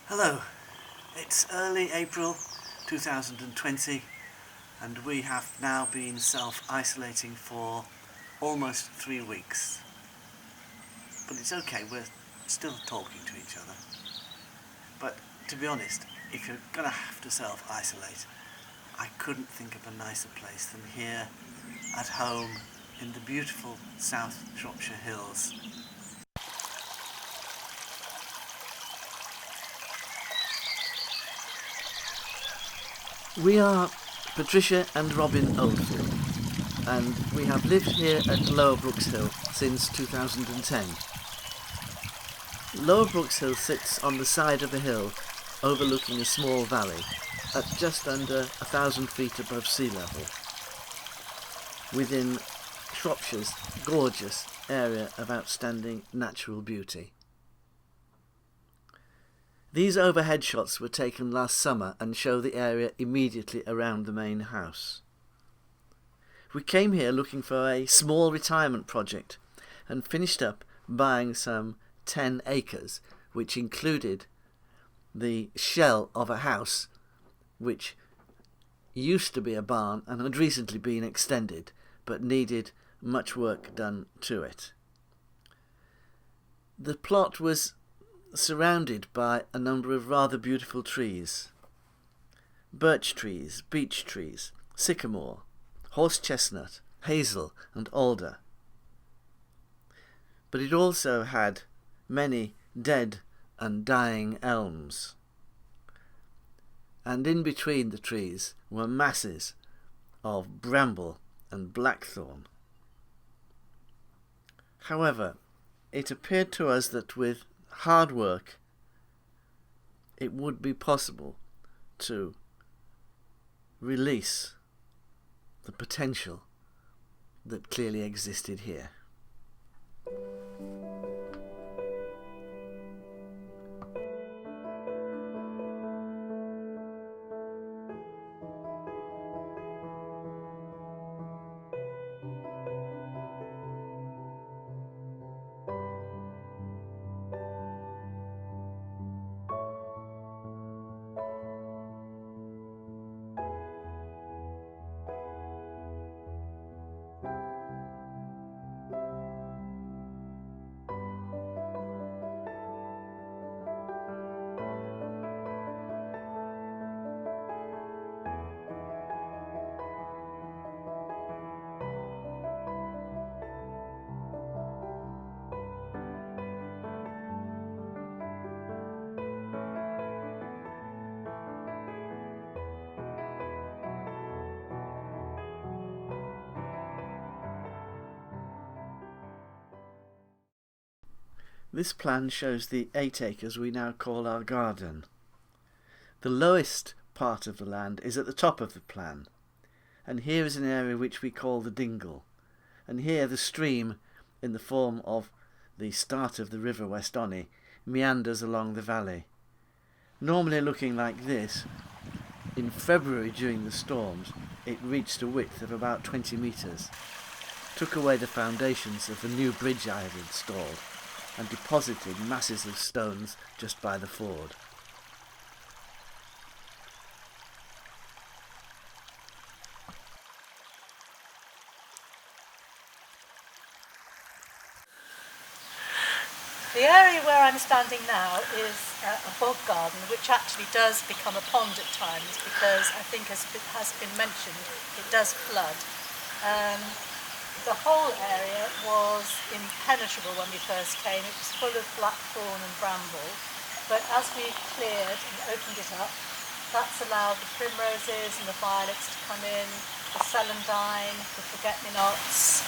Hello, it's early April 2020 and we have now been self-isolating for almost 3 weeks. But it's okay, we're still talking to each other. But to be honest, if you're gonna have to self-isolate, I couldn't think of a nicer place than here at home in the beautiful South Shropshire Hills. We are Patricia and Robin Oldfield, and we have lived here at Lower Brookshill since 2010. Lower Brookshill sits on the side of a hill overlooking a small valley at just under 1,000 feet above sea level, within Shropshire's gorgeous area of outstanding natural beauty. These overhead shots were taken last summer and show the area immediately around the main house. We came here looking for a small retirement project and finished up buying some 10 acres, which included the shell of a house which used to be a barn and had recently been extended but needed much work done to it. The plot was surrounded by a number of rather beautiful trees: birch trees, beech trees, sycamore, horse chestnut, hazel and alder. But it also had many dead and dying elms, and in between the trees were masses of bramble and blackthorn. However, it appeared to us that with hard work it would be possible to release the potential that clearly existed here. This plan shows the 8 acres we now call our garden. The lowest part of the land is at the top of the plan, and here is an area which we call the dingle, and here the stream, in the form of the start of the river West Onny, meanders along the valley. Normally looking like this, in February during the storms it reached a width of about 20 metres, took away the foundations of the new bridge I had installed, and deposited masses of stones just by the ford. The area where I'm standing now is a bog garden, which actually does become a pond at times because I think, as it has been mentioned, it does flood. The whole area was impenetrable when we first came. It was full of blackthorn and bramble, but as we cleared and opened it up, that's allowed the primroses and the violets to come in, the celandine, the forget-me-nots,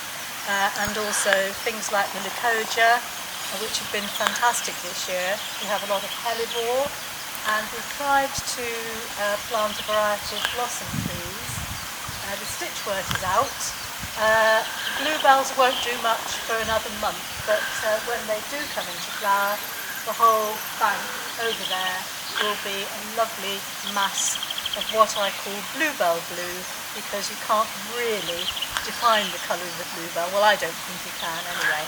and also things like the leucogia, which have been fantastic this year. We have a lot of hellebore, and we've tried to plant a variety of blossom trees. The stitchwort is out. Bluebells won't do much for another month, but when they do come into flower, the whole bank over there will be a lovely mass of what I call bluebell blue, because you can't really define the colour of the bluebell. Well, I don't think you can anyway.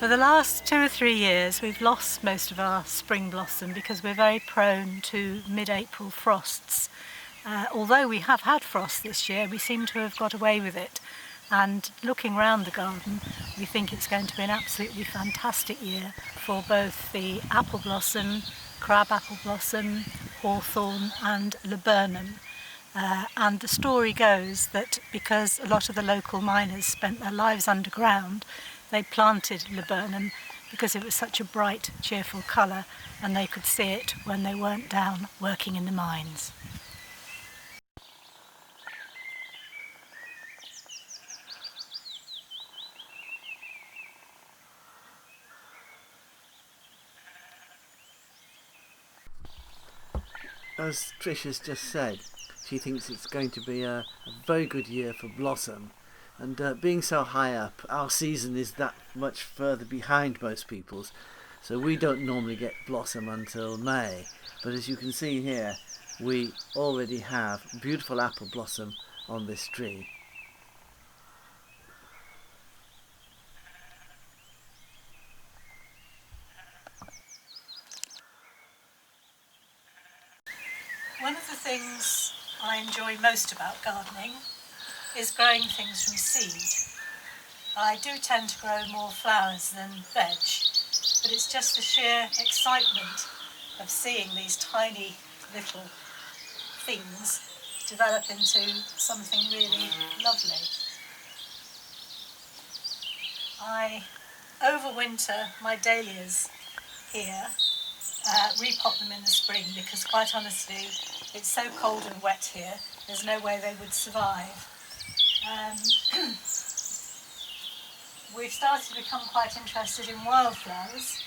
For the last 2 or 3 years we've lost most of our spring blossom because we're very prone to mid-April frosts. Although we have had frost this year, we seem to have got away with it, and looking round the garden we think it's going to be an absolutely fantastic year for both the apple blossom, crab apple blossom, hawthorn and laburnum. And the story goes that because a lot of the local miners spent their lives underground, they planted laburnum because it was such a bright, cheerful colour and they could see it when they weren't down working in the mines. As Trish has just said, she thinks it's going to be a very good year for blossom. And being so high up, our season is that much further behind most people's. So we don't normally get blossom until May. But as you can see here, we already have beautiful apple blossom on this tree. One of the things I enjoy most about gardening is growing things from seed. I do tend to grow more flowers than veg, but it's just the sheer excitement of seeing these tiny little things develop into something really lovely. I overwinter my dahlias here, repot them in the spring because quite honestly it's so cold and wet here, there's no way they would survive. We've started to become quite interested in wildflowers.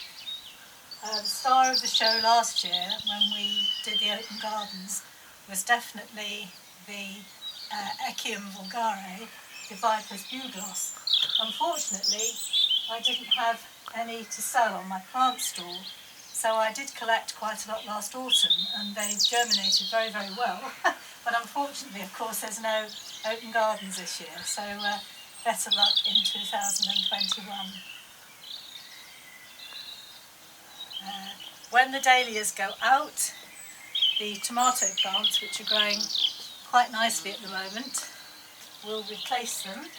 The star of the show last year when we did the open gardens was definitely the Echium vulgare, the Viper's bugloss. Unfortunately, I didn't have any to sell on my plant stall, so I did collect quite a lot last autumn and they germinated very, very well. But unfortunately, of course, there's no open gardens this year, so better luck in 2021. When the dahlias go out, the tomato plants, which are growing quite nicely at the moment, will replace them.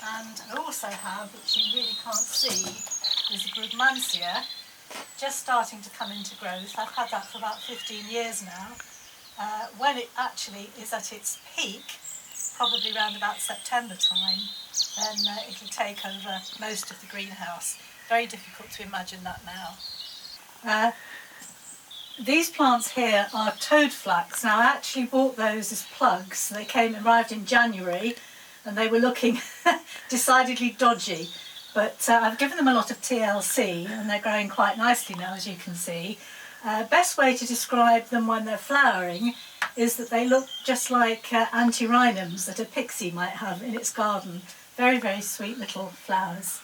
And I also have, which you really can't see, is a Brugmansia, just starting to come into growth. I've had that for about 15 years now. When it actually is at its peak, probably around about September time, then it'll take over most of the greenhouse. Very difficult to imagine that now. These plants here are toad flax. Now I actually bought those as plugs. They arrived in January and they were looking decidedly dodgy. But I've given them a lot of TLC and they're growing quite nicely now, as you can see. Best way to describe them when they're flowering is that they look just like antirrhinums that a pixie might have in its garden. Very, very sweet little flowers.